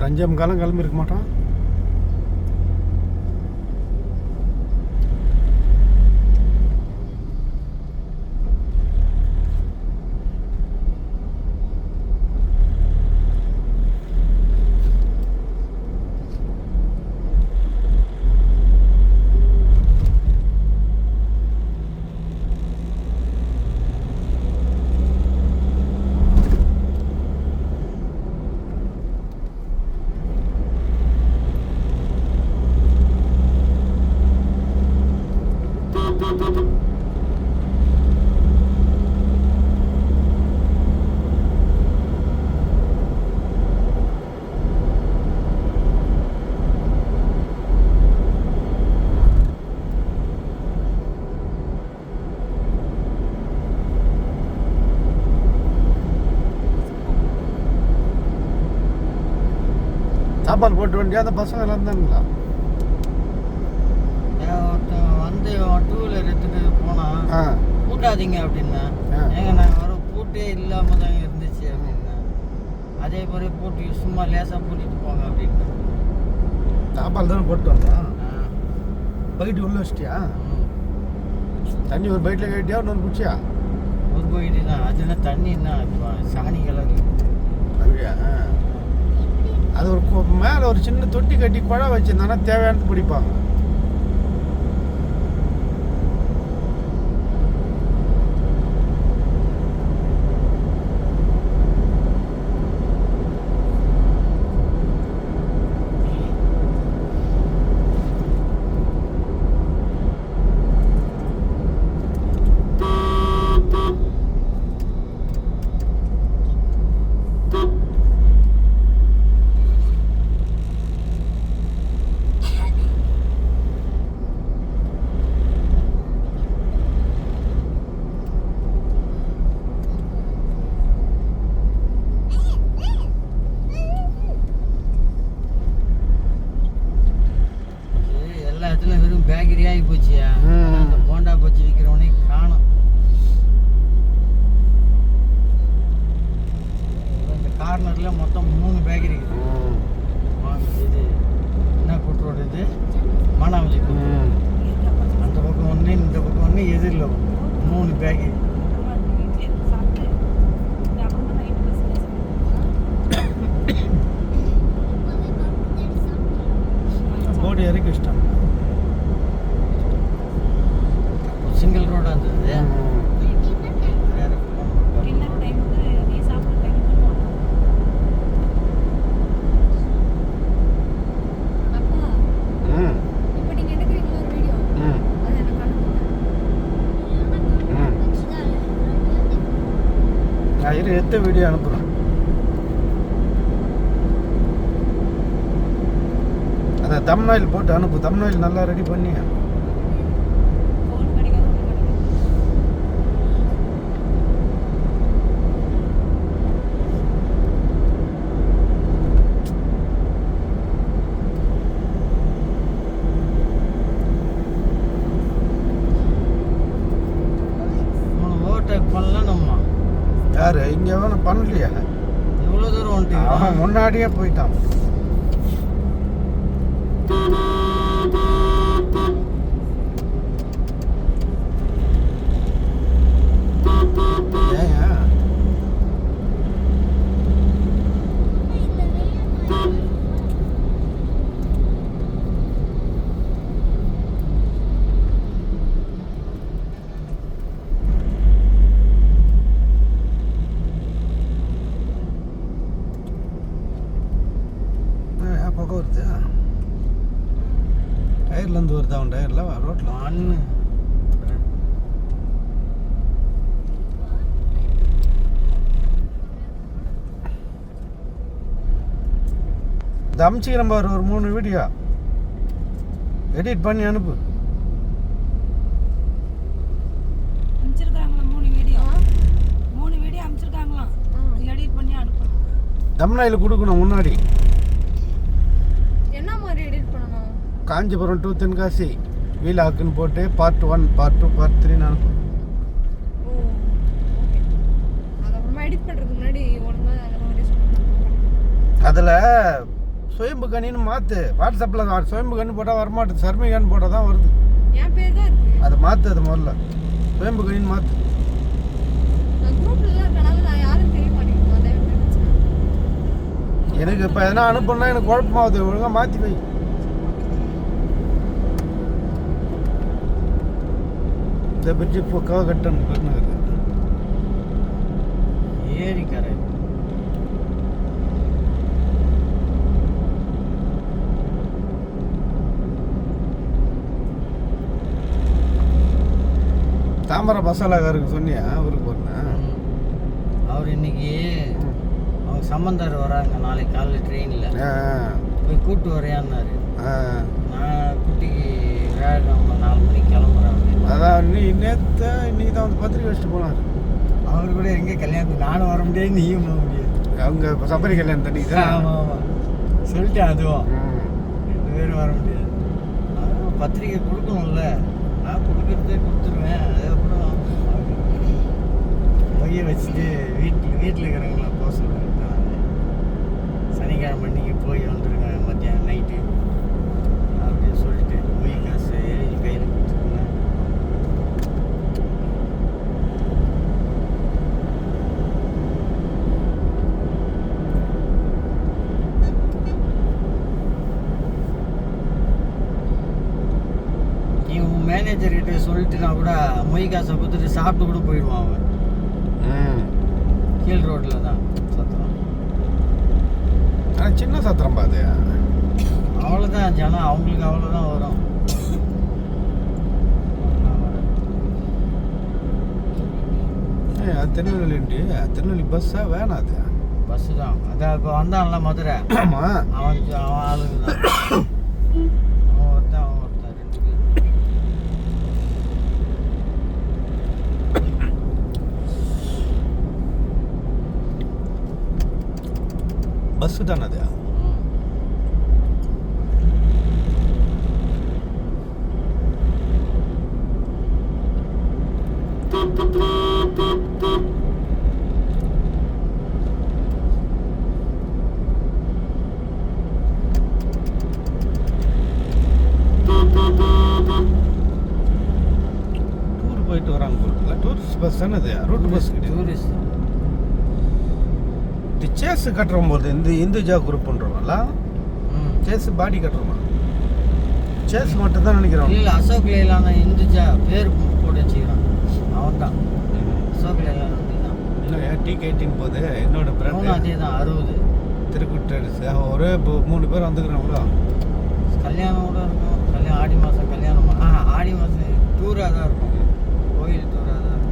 ஒரு 5:45 கிளம்பி இருக்க மாட்டோம். சாப்பாடு போட்டு வேண்டிய அந்த பசங்க எல்லாம் இருந்தாங்களா? வந்து 2 வீலர் எடுத்துட்டு போனா பூட்டாதீங்க அப்படின்னா, ஏங்க நாங்கள் வர பூட்டே இல்லாம தான் இருந்துச்சு அப்படின்னா, அதே மாதிரி பூட்டி சும்மா லேசாக பூட்டிட்டு போங்க அப்படின்னு. சாப்பாடு தானே போட்டு வந்தோம். பைட்டு உள்ள வச்சிட்டியா? தண்ணி ஒரு பைட்டில் கேட்டியா இன்னொரு குச்சியா? ஒரு பைட்டு தான். அதுனா தண்ணின்னா சாணி கலர் அப்படியா? அது ஒரு மேலே ஒரு சின்ன தொட்டி கட்டி குழா வச்சிருந்தானா தேவையானது பிடிப்பாங்க. வெறும் பேக்கரி ஆகி போச்சியா. அந்த போண்டா பச்சி விற்கிறவனே காணும். இந்த கார்னர்ல மொத்தம் 3 பேக்கரி இருக்குது. இது என்ன கூட்டுரோடு, இது மானாவளி. அந்த பக்கம் ஒன்று, இந்த பக்கம் ஒன்று, எதிரில் 3 பேக்கரி. போர்டு இறக்கி இஷ்டம். சிங்கிள் ரோடாக இருந்தது. எடுத்த வீடியோ அனுப்புகிறேன். அந்த தம்ப்நெயில் போட்டு அனுப்பு. தம்ப்நெயில் நல்லா ரெடி பண்ணி யாரு இங்கே வேணும் பண்ணலையா? இவ்வளோ தூரம் வந்துட்டு அவன் முன்னாடியே போயிட்டான். பக்கம் வருது. டயர்லேருந்து வருது. அவன் டயரில் ரோட்டில் மண்ணு. அமிச்சிக்கிறேன் பாரு ஒரு 3 வீடியோ எடிட் பண்ணி அனுப்பு. தம்ப்நெயில் கொடுக்கணும் முன்னாடி. என்ன மாதிரி எடிட் பண்ணணும்? காஞ்சிபுரம் டு தென்காசி வீலாக்குன்னு போட்டு பார்ட் 1 பார்ட் 2 பார்ட் 3 அனுப்பு. அதுக்கப்புறமா எடிட் பண்ணுறதுக்கு முன்னாடி ஒழுங்காக அதில் சுயம்பு கனின்னு மாற்று. வாட்ஸ்அப்பில் சுயம்பு கண்ணு போட்டால் வரமாட்டுது, சர்மிகான்னு போட்டால் தான் வருது. என் பேர் தான் இருக்கு. அதை மாற்று, அது முதல்ல சுயம்பு கனின்னு மாற்று. நான் குரூப்ல தான் இருக்கனால நான் யாரும் தெரிய மாட்டேங்குது. அதான் எனக்கு பிரச்சனை. எனக்கு இப்போ எதனா அனுப்புனா எனக்கு குழப்பமாகுது. ஒழுங்காக மாற்றி வை. இந்த பிரிட்ஜு பக்காவாக கட்டணும் கட்டணும். ஏரிக்கரை தாமரை மசாலாக்காருக்கு சொன்னியா ஊருக்கு போறேன். அவர் இன்னைக்கு அவங்க சம்பந்தார் வராங்க நாளைக்கு காலையில் ட்ரெயினில் போய் கூப்பிட்டு வரையான்னாரு. நான் குட்டிக்கு வியாழக்கிழமை 4 மணிக்கு கிளம்புறேன் அப்படின்னு. அதான் இன்னைக்கு தான் வந்து பத்திரிக்கை வச்சுட்டு போனார். அவர் கூட எங்கே கல்யாணத்துக்கு நானும் வர முடியாது, நீயும் போக முடியாது. அவங்க சபரி கல்யாணம் தண்ணி தான். ஆமாம் ஆமாம் சொல்லிட்டேன். அதுவும் 2 பேரும் வர முடியாது. அதான் பத்திரிக்கை கொடுக்கணும்ல. நான் கொடுக்குறதே கொடுத்துருவேன். அதுக்கப்புறம் மொய்யை வச்சுட்டு வீட்டில் இருக்கிறவங்கள போக சொல்லுவேன். சனிக்கிழமை அன்னைக்கு போய் வந்துடுங்க மத்தியானம் நைட்டு அப்படின்னு சொல்லிட்டு மொய் காசு எழுதி கையில் கொடுத்துருங்க. நீ உன் மேனேஜர்கிட்ட சொல்லிட்டுனா கூட மொய் காசை கொடுத்துட்டு சாப்பிட்டு கூட போயிடுவான் அவன். கீழ் ரோட்டில் தான் சத்திரம். ஆனால் சின்ன சத்திரம் பாது. அவ்வளோதான் ஜனம், அவங்களுக்கு அவ்வளோதான் வரும். அது திருநெல்வேலி பஸ்ஸா வேணாம். அது பஸ்ஸு தான். அதான் இப்போ வந்தான்ல மதுரை. ஆமாம், அவன் ஆளுங்க தான். அவன் ஒருத்தன் 2 பேர். பஸ்ஸு தானே அது. டூர் போயிட்டு வராங்க போல. டூரிஸ்ட் பஸ் தானே அது, ரூட் பஸ் கிடையாது. டூரிஸ்ட் இது சேஸ் கட்டுறோம் போது இந்த இந்துஜா குரூப் பண்ணுறோம்ல. சேஸ் பாடி கட்டுறோமா? சேஸ் மட்டும் தான் நினைக்கிறோம். இல்லை அசோக் லேலான இந்துஜா பேர் போட்டு வச்சுக்கிறான். அவன் தான் அசோக் லேலான தான். இல்லை T18 போது என்னோட அவனும் ஃப்ரெண்டு அதே தான் 60 திருக்குட்டடிச்சு ஒரே இப்போ 3 பேர் வந்துக்கிறோம்ல. கல்யாணம் கூட இருக்கும். கல்யாணம் ஆடி மாதம் கல்யாணம். ஆடி மாதம் டூராக தான் இருக்கும். கோயில் டூராக தான் இருக்கும்.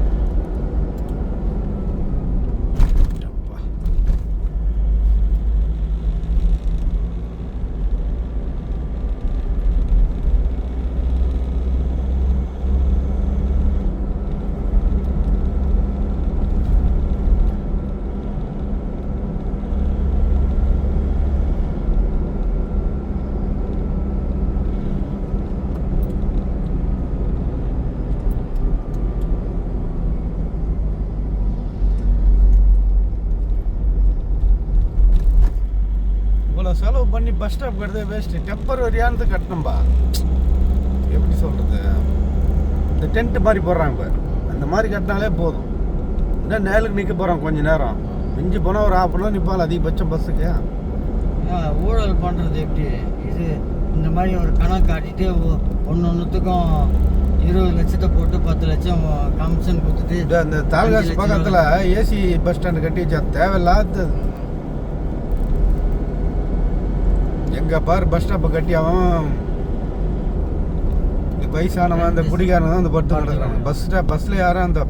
செலவு பண்ணி பஸ் ஸ்டாப் கட்டுறதே வேஸ்ட்டு. டெம்பரரியானது கட்டணும்பா. எப்படி சொல்கிறது, இந்த டென்ட்டு மாதிரி போடுறாங்க பாரு, அந்த மாதிரி கட்டினாலே போதும். இன்னும் நேலுக்கு நிற்க போகிறான் கொஞ்சம் நேரம். மிஞ்சி போனால் ஒரு 1/2 மணி நிற்பால் அதிகபட்சம் பஸ்ஸுக்கு. ஊழல் பண்ணுறது எப்படி? இது இந்த மாதிரி ஒரு கணக்கு காட்டிட்டு ஒன்றுத்துக்கும் 20 லட்சத்தை போட்டு 10 லட்சம் கமிஷன் கொடுத்துட்டு அந்த தாலுகாசு பக்கத்தில் ஏசி பஸ் ஸ்டாண்டு கட்டி வச்சா தேவையில்லாத. எங்கே பாரு பஸ் ஸ்டாப்பை கட்டி அவன் வயசானவன் அந்த குடிகாரன் தான் அந்த படுத்து நடக்கிறாங்க. பஸ்ஸில் யாரும் அந்த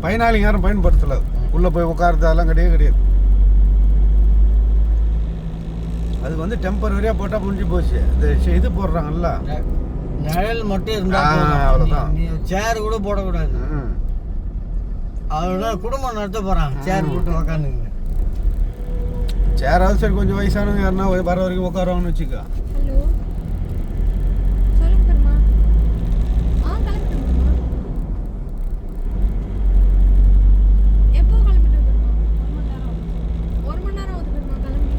பயனாளிங்க யாரும் பயன்படுத்தலை. உள்ளே போய் உட்காருது அதெல்லாம் கிடையாது. அது வந்து டெம்பரரியாக போட்டால் முடிஞ்சு போச்சு. இந்த இது போடுறாங்கல்ல, நிழல் மட்டும் இருந்தா அவ்வளோதான். நீ சேர் கூட போடக்கூடாது. அதோட குடும்பம் நடத்த போகிறான். சேர் போட்டு உக்காந்துங்க. சேராவது சரி கொஞ்சம் வயசானவங்க யாருன்னா வர வரைக்கும் உட்காருவாங்கன்னு வச்சுக்கோ. ஹலோ சொல்லுங்க பெருமா. கிளம்பிட்டேன் பெருமா. எப்போ கிளம்பிட்டேன் பெருமா? 1 மணி நேரம் ஆகுது பெருமா கிளம்பி.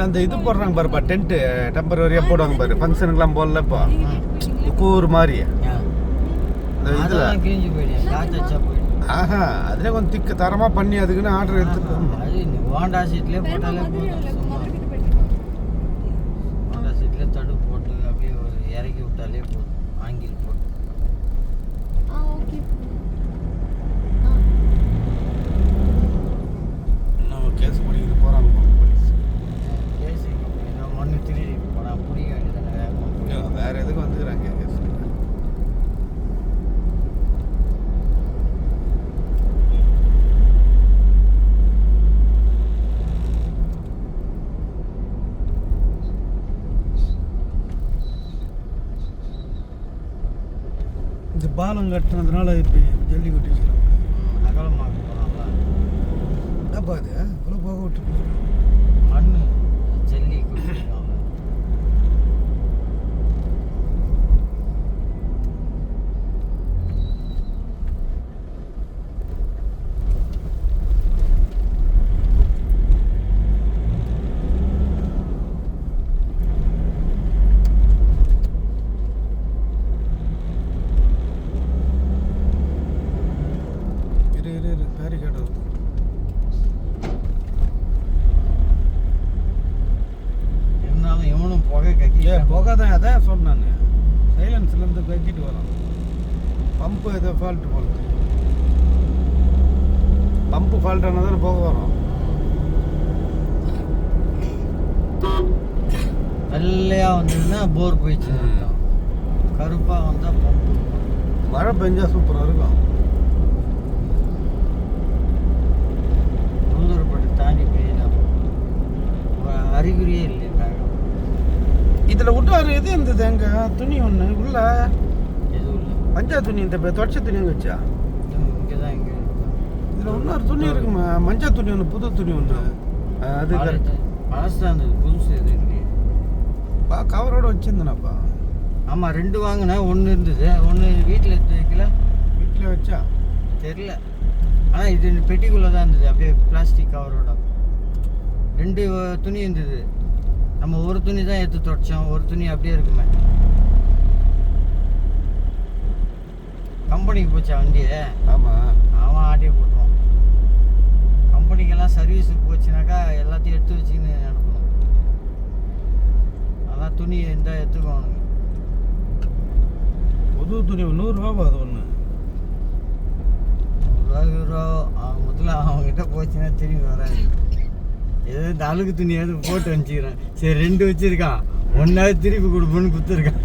அந்த இது போடுறாங்க பாருப்பா, டென்ட்டு டெம்பரரியாக போடுவாங்க பாரு, ஃபங்க்ஷனுக்குலாம் போடல இப்போ நீங்க வெயிட் பண்ணீங்களா? கூறு மாதிரி இந்த இதில். அதெல்லாம் கிழிஞ்சு போயிடுச்சு, காற்று வச்சா போயிடும். ஆஹா, அதிலே கொஞ்சம் திக்கு தரமாக பண்ணி அதுக்குன்னு ஆர்டர் எடுத்துட்டு போகணும். அது இந்த ஹோண்டா சீட்லேயே பெருமா போட்டாலே மதுரை போதும். சும்மா மதுரை கிட்ட போயிட்டு ஹோண்டா சீட்லேயே தடுப்பு போட்டு அப்படியே ஒரு இறக்கி விட்டாலே போதும், ஆங்கில் போட்டு. ஓகே. இன்னும் கேஸ் பிடிக்கிட்டு போகிறாங்க போலீஸ். பேசி மண்ணு திருடி போனால் பிடிக்க வேண்டியதானே வேகமாக போய். வேற எதுக்கு வந்துக்கிறாங்க கேஸ். இந்த பாலம் கட்டினதுனால இப்போ ஜல்லி கொட்டிச்சுக்கலாம். அகலமாக போகிறாங்களா என்னப்பா அது இவ்வளோ போக விட்டு மண் ஜல்லி கொடுத்துருக்காங்க. இரு பேரிகேட் வருது. இருந்தாலும் இவனும் புகை கக்கி புகை தான், அதான் சொன்னேன். சைலன்ஸ்லேருந்து கட்டிட்டு வரோம். பம்பு ஏதோ ஃபால்ட்டு போல. பம்பு ஃபால்ட் ஆனால் தானே போக வரும். வெள்ளையா வந்ததுன்னா போர் போயிடுச்சு அர்த்தம். கருப்பா வந்தா பம்பு. மழை பெஞ்சா சூப்பராக இருக்கும். உளுந்தூர்பட்டு தாண்டி போயிடலாம். அறிகுறியே இல்லை மேகம். இதில் விட்டாரு எது இருந்தது எங்க துணி ஒன்று உள்ள எதுவும் இல்லை. மஞ்சள் துணி, இந்த தொடச்ச துணி வச்சா இங்கே தான் இங்கே இதில் இன்னொரு துணி இருக்குமா, மஞ்சள் துணி ஒன்று, புது துணி ஒன்று. அது கரெக்ட். பழசு தான் இருந்தது, புதுசு எது இல்லையே. கவரோட வச்சிருந்தேனாப்பா. ஆமாம், 2 வாங்கினேன். 1 இருந்தது, 1 வீட்டில் எடுத்து வைக்கல. வீட்டில் வச்சா தெரில. ஆனால் இது பெட்டிக்குள்ளே தான் இருந்தது, அப்படியே பிளாஸ்டிக் கவரோட. 2 துணி இருந்தது. நம்ம ஒரு துணி தான் எடுத்து தொடச்சோம், ஒரு துணி அப்படியே இருக்குமே. கம்பெனிக்கு போச்சா வண்டியை, ஆமாம். அவன் ஆட்டியே போட்டுருவான். கம்பெனிக்கெல்லாம் சர்வீஸுக்கு போச்சுனாக்கா எல்லாத்தையும் எடுத்து வச்சுன்னு அனுப்பணும். அதான் துணி இருந்தால் எடுத்துக்குவானுங்க. புது துணி 100 ரூபா அது ஒன்று. ரூபா அவன் முதல்ல அவங்ககிட்ட போச்சுன்னா திரும்பி வராது. ஏதோ இந்த அழுக்கு துணியாவது போட்டு அனுப்பிச்சிக்கிறேன். சரி 2 வச்சிருக்கான், 1 திருப்பி கொடுப்போன்னு கொடுத்துருக்கான்.